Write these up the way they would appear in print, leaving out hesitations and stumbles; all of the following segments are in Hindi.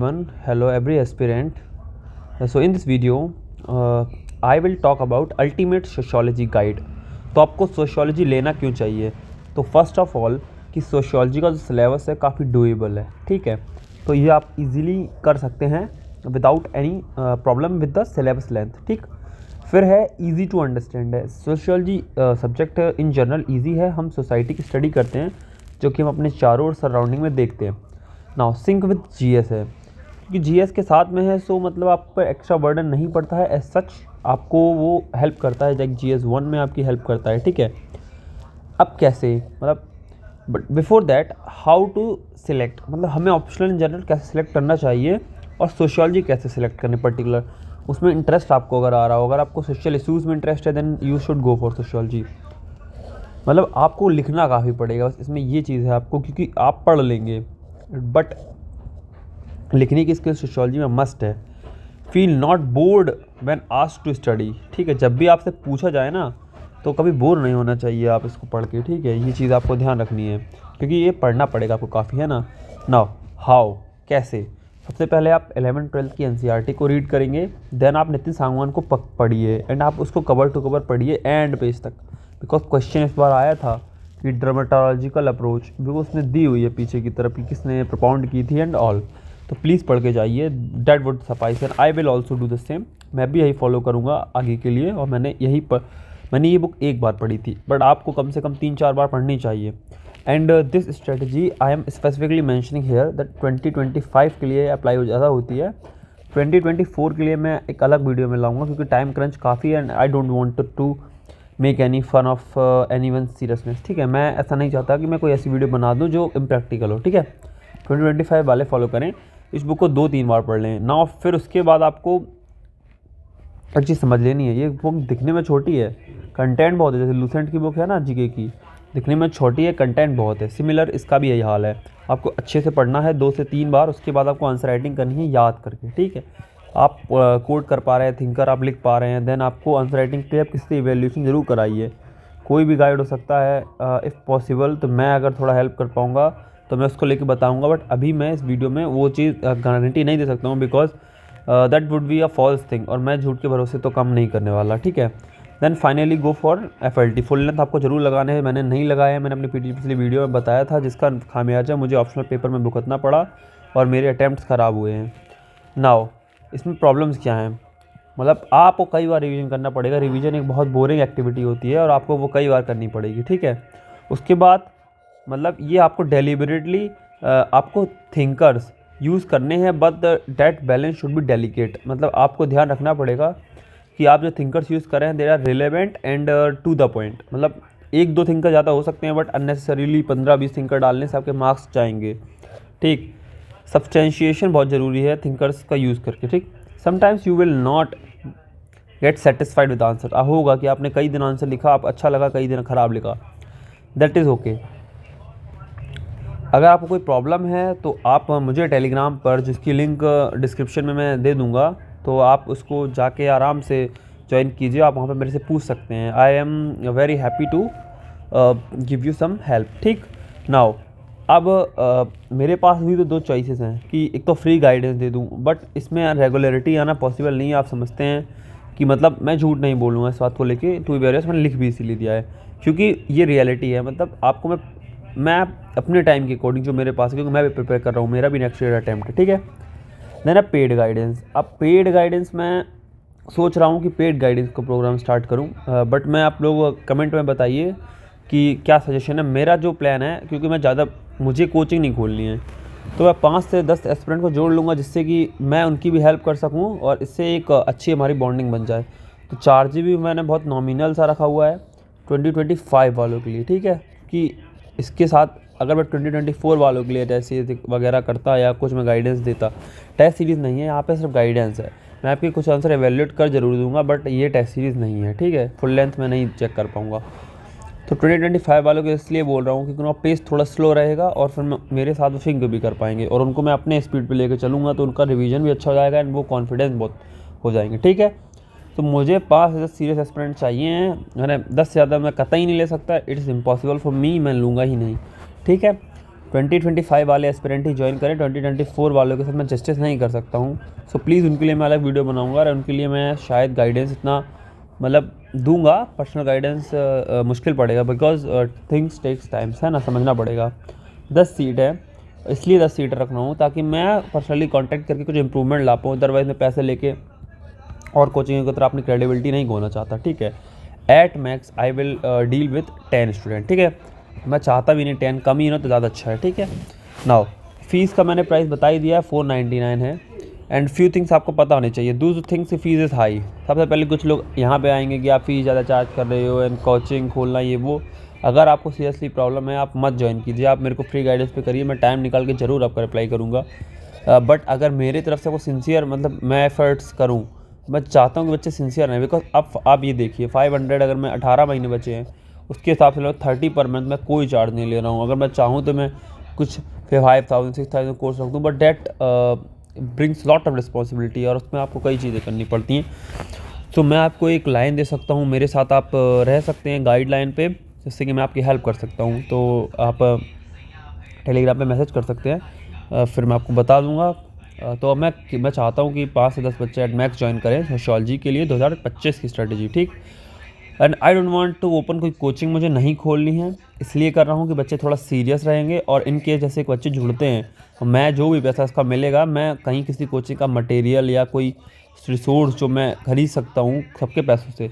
Hello every aspirant. So in this video, I will talk about ultimate sociology guide. तो आपको सोशियोलॉजी लेना क्यों चाहिए? तो फर्स्ट ऑफ ऑल कि सोशियोलॉजी का जो सिलेबस है काफ़ी डूएबल है, ठीक है। तो ये आप इजीली कर सकते हैं without any problem with the syllabus length, ठीक। फिर है इजी टू अंडरस्टैंड है। Sociology subject in general easy है। हम सोसाइटी की स्टडी करते हैं जो कि हम अपने चारों और सराउंडिंग में देखते हैं। नाउ सिंक विद जीएस है, क्योंकि जीएस के साथ में है, सो मतलब आप पर एक्स्ट्रा बर्डन नहीं पड़ता है। एज सच आपको वो हेल्प करता है, जैसे जीएस 1 में आपकी हेल्प करता है, ठीक है। अब कैसे, मतलब but before that how to select, मतलब हमें ऑप्शनल इन जनरल कैसे सिलेक्ट करना चाहिए और सोशियोलॉजी कैसे सिलेक्ट करनी पर्टिकुलर, उसमें इंटरेस्ट आपको अगर आ रहा हो, अगर आपको सोशल इशूज़ में इंटरेस्ट है then you should go for sociology. मतलब आपको लिखना काफ़ी पड़ेगा, बस इसमें ये चीज़ है आपको, क्योंकि आप पढ़ लेंगे बट लिखने की स्किल सोशियोलॉजी में मस्ट है। Feel not bored when asked to study, ठीक है। जब भी आपसे पूछा जाए ना तो कभी बोर नहीं होना चाहिए आप इसको पढ़ के, ठीक है। ये चीज़ आपको ध्यान रखनी है क्योंकि ये पढ़ना पड़ेगा आपको काफ़ी, है ना। नाउ हाउ, कैसे। सबसे पहले आप 11th-12th की एनसीईआरटी को रीड करेंगे, देन आप नितिन सांगवान को पढ़िए एंड आप उसको कवर टू कवर पढ़िए एंड पेज तक, बिकॉज क्वेश्चन इस बार आया था कि ड्रामेटोलॉजिकल अप्रोच बिकॉज उसने दी हुई है पीछे की तरफ कि किसने प्रपोंड की थी एंड ऑल। तो प्लीज़ पढ़ के जाइए, that would suffice and I will also do the same. मैं भी यही फॉलो करूँगा आगे के लिए, और मैंने ये बुक एक बार पढ़ी थी बट आपको कम से कम 3-4 बार पढ़नी चाहिए। And this strategy I am specifically mentioning here that 2025 के लिए अप्लाई हो ज़्यादा होती है। 2024 के लिए मैं एक अलग वीडियो में लाऊंगा क्योंकि टाइम क्रंच काफ़ी है and I don't want to make any fun of any one seriousness, ठीक है। मैं ऐसा नहीं चाहता कि मैं कोई ऐसी वीडियो बना दूँ जो इम्प्रैक्टिकल हो, ठीक है। 2025 वाले फॉलो करें, इस बुक को 2-3 बार पढ़ लें ना, और फिर उसके बाद आपको एक चीज़ समझ लेनी है। ये बुक दिखने में छोटी है, कंटेंट बहुत है, जैसे लूसेंट की बुक है ना जीके की, दिखने में छोटी है, कंटेंट बहुत है। सिमिलर इसका भी यही हाल है। आपको अच्छे से पढ़ना है 2 से 3 बार, उसके बाद आपको आंसर राइटिंग करनी है याद करके, ठीक है। आप कोड कर पा रहे हैं, थिंकर आप लिख पा रहे हैं, देन आपको आंसर राइटिंग के लिए आप किसी इवेल्यूशन जरूर कराइए। कोई भी गाइड हो सकता है इफ़ पॉसिबल, तो मैं अगर थोड़ा हेल्प कर पाऊँगा तो मैं उसको लेके बताऊँगा, बट अभी मैं इस वीडियो में वो चीज़ गारंटी नहीं दे सकता हूँ because that would be a false thing, और मैं झूठ के भरोसे तो काम नहीं करने वाला, ठीक है। Then finally go for FLT। Full length आपको जरूर लगाने हैं, मैंने नहीं लगाया है, मैंने अपनी पिछली वीडियो में बताया था, जिसका खामियाजा मुझे ऑप्शनल पेपर में भुगतना पड़ा और मेरे अटैम्प्ट्स ख़राब हुए हैं। नाउ इसमें प्रॉब्लम्स क्या हैं, मतलब आपको कई बार रिवीजन करना पड़ेगा। रिवीजन एक बहुत बोरिंग एक्टिविटी होती है और आपको वो कई बार करनी पड़ेगी, ठीक है। उसके बाद मतलब ये आपको डेलिबरेटली आपको थिंकर्स यूज़ करने हैं, but that balance should be delicate. मतलब आपको ध्यान रखना पड़ेगा कि आप जो थिंकर्स यूज़ कर रहे हैं they are relevant and to the point. मतलब 1-2 थिंकर ज़्यादा हो सकते हैं बट अननेसेसरीली 15-20 थिंकर डालने से आपके मार्क्स जाएंगे, ठीक। सब्सटेंशिएशन बहुत ज़रूरी है थिंकर्स का यूज़ करके, ठीक। Sometimes you will not gate satisfied with answer. होगा कि आपने कई दिन आंसर लिखा, आप अच्छा लगा, कई दिन ख़राब लिखा, दैट इज़ ओके। अगर आपको कोई प्रॉब्लम है तो आप मुझे टेलीग्राम पर, जिसकी लिंक डिस्क्रिप्शन में मैं दे दूँगा, तो आप उसको जाके आराम से ज्वाइन कीजिए। आप वहाँ पर मेरे से पूछ सकते हैं। I am very happy to give you some help, ठीक। नाउ अब मेरे पास भी तो 2 चॉइसेस हैं कि एक तो फ्री गाइडेंस दे दूँ, बट इसमें रेगुलरिटी आना पॉसिबल नहीं है। आप समझते हैं कि मतलब मैं झूठ नहीं बोलूँगा इस बात को लेके, टू बी वेरियस मैंने लिख भी इसीलिए दिया है क्योंकि ये रियलिटी है। मतलब आपको मैं अपने टाइम के अकॉर्डिंग जो मेरे पास है, क्योंकि मैं भी प्रिपेयर कर रहा हूँ, मेरा भी नेक्स्ट ईयर अटैम्प्ट है, ठीक है। देन अब पेड गाइडेंस। अब पेड गाइडेंस मैं सोच रहा हूँ कि पेड गाइडेंस को प्रोग्राम स्टार्ट करूँ, बट मैं आप लोग कमेंट में बताइए कि क्या सजेशन है। मेरा जो प्लान है, क्योंकि मुझे कोचिंग नहीं खोलनी है, तो मैं 5 से 10 एस्पिरेंट को जोड़ लूँगा जिससे कि मैं उनकी भी हेल्प कर सकूँ और इससे एक अच्छी हमारी बॉन्डिंग बन जाए। तो 4 GB मैंने बहुत नॉमिनल सा रखा हुआ है 2025 वालों के लिए, ठीक है। कि इसके साथ अगर मैं 2024 वालों के लिए टेस्ट वगैरह करता या कुछ मैं गाइडेंस देता, टेस्ट सीरीज़ नहीं है यहाँ पे, सिर्फ गाइडेंस है। मैं आपके कुछ आंसर एवेल्यूएट कर जरूर दूंगा बट ये टेस्ट सीरीज़ नहीं है, ठीक है। फुल लेंथ में नहीं चेक कर पाऊँगा। तो 2025 वालों को इसलिए बोल रहा हूँ क्योंकि उनका पेस थोड़ा स्लो रहेगा और फिर मेरे साथ वो सिंक भी कर पाएंगे और उनको मैं अपने स्पीड पे लेकर चलूँगा तो उनका रिवीजन भी अच्छा हो जाएगा एंड वो कॉन्फिडेंस बहुत हो जाएंगे, ठीक है। तो मुझे 5 से 10 सीरियस एस्पिरेंट चाहिए हैं, मैंने 10 से ज़्यादा मैं कतई नहीं ले सकता, it is impossible for me, मैं लूँगा ही नहीं, ठीक है। 2025 वाले एस्पिरेंट ही ज्वाइन करें, 2024 वालों के साथ मैं जस्टिस नहीं कर सकता हूँ। सो प्लीज़ उनके लिए मैं अलग वीडियो बनाऊँगा और उनके लिए मैं शायद गाइडेंस इतना मतलब दूंगा, पर्सनल गाइडेंस मुश्किल पड़ेगा बिकॉज थिंग्स टेक्स टाइम्स, है ना, समझना पड़ेगा। 10 सीट है, इसलिए 10 सीट रख रहा हूँ ताकि मैं पर्सनली कांटेक्ट करके कुछ इंप्रूवमेंट ला पाऊँ। अदरवाइज़ मैं पैसे लेके और कोचिंग की तरह अपनी क्रेडिबिलिटी नहीं खोना चाहता, ठीक है। At max I will deal with 10 student, ठीक है। मैं चाहता भी नहीं 10 कम ही ना तो ज़्यादा अच्छा है, ठीक है। नाउ फीस का मैंने प्राइस बता ही दिया है, 499 है। एंड फ्यू थिंग्स आपको पता होने चाहिए। दूसरे थिंग्स की फीस इज़ हाई। सबसे पहले कुछ लोग यहाँ पे आएंगे कि आप फ़ीस ज़्यादा चार्ज कर रहे हो एंड कोचिंग खोलना ये वो। अगर आपको सीरियसली प्रॉब्लम है आप मत ज्वाइन कीजिए, आप मेरे को फ्री गाइडेंस पे करिए, मैं टाइम निकाल के ज़रूर आपका रिप्लाई करूँगा। बट अगर मेरी तरफ से वो सिंसियर मतलब मैं एफर्ट्स करूँ, मैं चाहता हूँ कि बच्चे सिंसियर रहें। बिकॉज अब आप ये देखिए 500 अगर मैं 18 महीने बचे हैं उसके हिसाब से लगभग 30 पर मंथ मैं कोई चार्ज नहीं ले रहा हूँ। अगर मैं चाहूँ तो मैं कुछ 5000 6000 कोर्स रख दूँ, but that brings lot of responsibility और उसमें आपको कई चीज़ें करनी पड़ती हैं। तो मैं आपको एक लाइन दे सकता हूँ, मेरे साथ आप रह सकते हैं गाइडलाइन पे, जिससे कि मैं आपकी हेल्प कर सकता हूँ। तो आप टेलीग्राम पे मैसेज कर सकते हैं, फिर मैं आपको बता दूँगा। तो अब मैं चाहता हूँ कि 5 से 10 बच्चे एट मैक्स ज्वाइन करें सोशियोलॉजी के लिए 2025 की स्ट्रेटजी, ठीक। And I don't want to open कोई कोचिंग मुझे नहीं खोलनी है, इसलिए कर रहा हूँ कि बच्चे थोड़ा सीरियस रहेंगे और इनके जैसे एक बच्चे जुड़ते हैं तो मैं जो भी पैसा इसका मिलेगा मैं कहीं किसी कोचिंग का मटेरियल या कोई रिसोर्स जो मैं खरीद सकता हूँ सबके पैसों से,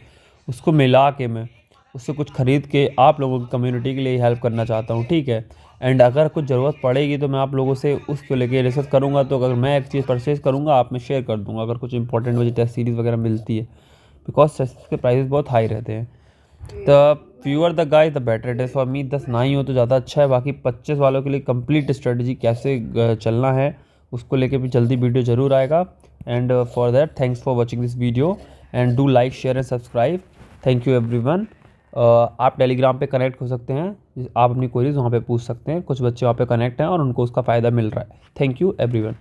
उसको मिला के मैं उससे कुछ ख़रीद के आप लोगों की कम्युनिटी के लिए हेल्प करना चाहता हूँ, ठीक है। एंड अगर कुछ ज़रूरत पड़ेगी तो मैं आप लोगों से उसको लेके रिसर्च करूँगा। तो अगर मैं एक चीज़ परचेज़ करूँगा आप में शेयर कर दूँगा अगर कुछ इंपॉर्टेंट मुझे टेस्ट सीरीज़ वगैरह मिलती है, बिकॉज टेस्ट के प्राइसेस बहुत हाई रहते हैं। The fewer the guys the better it is for me. 10 ना ही हो तो ज़्यादा अच्छा है। बाकी 25 वालों के लिए कंप्लीट स्ट्रेटजी कैसे चलना है उसको लेके भी जल्दी वीडियो ज़रूर आएगा। And for that thanks for watching this video and do like share and subscribe. Thank you everyone. आप टेलीग्राम पे कनेक्ट हो सकते हैं, आप अपनी क्वेरीज वहाँ पे पूछ सकते हैं। कुछ बच्चे वहाँ पे कनेक्ट हैं और उनको उसका फ़ायदा मिल रहा है। Thank you everyone.